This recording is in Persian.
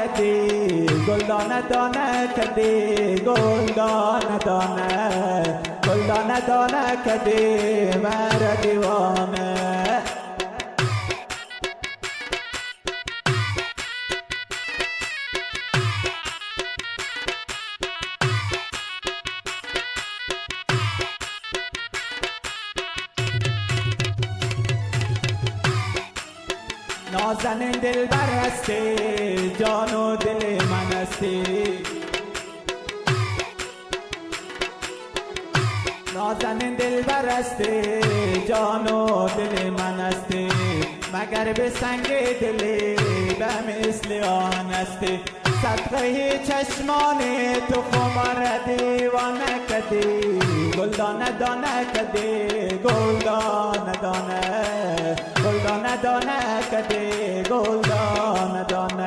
مردی گلدانه دانه کدی گلدانه دانه گلدانه دانه کدی مرد دیوانه نازنین دل برستی جان و دل من استی نازنین دل برستی جان و دل من استی مگر به سنگ دلی به مثل آن استی صدقه چشمان تو خمار دیوانه کدی گلدانه دانه کدی گلدانه دانه گلدانه دانه کدی گلدانه دانه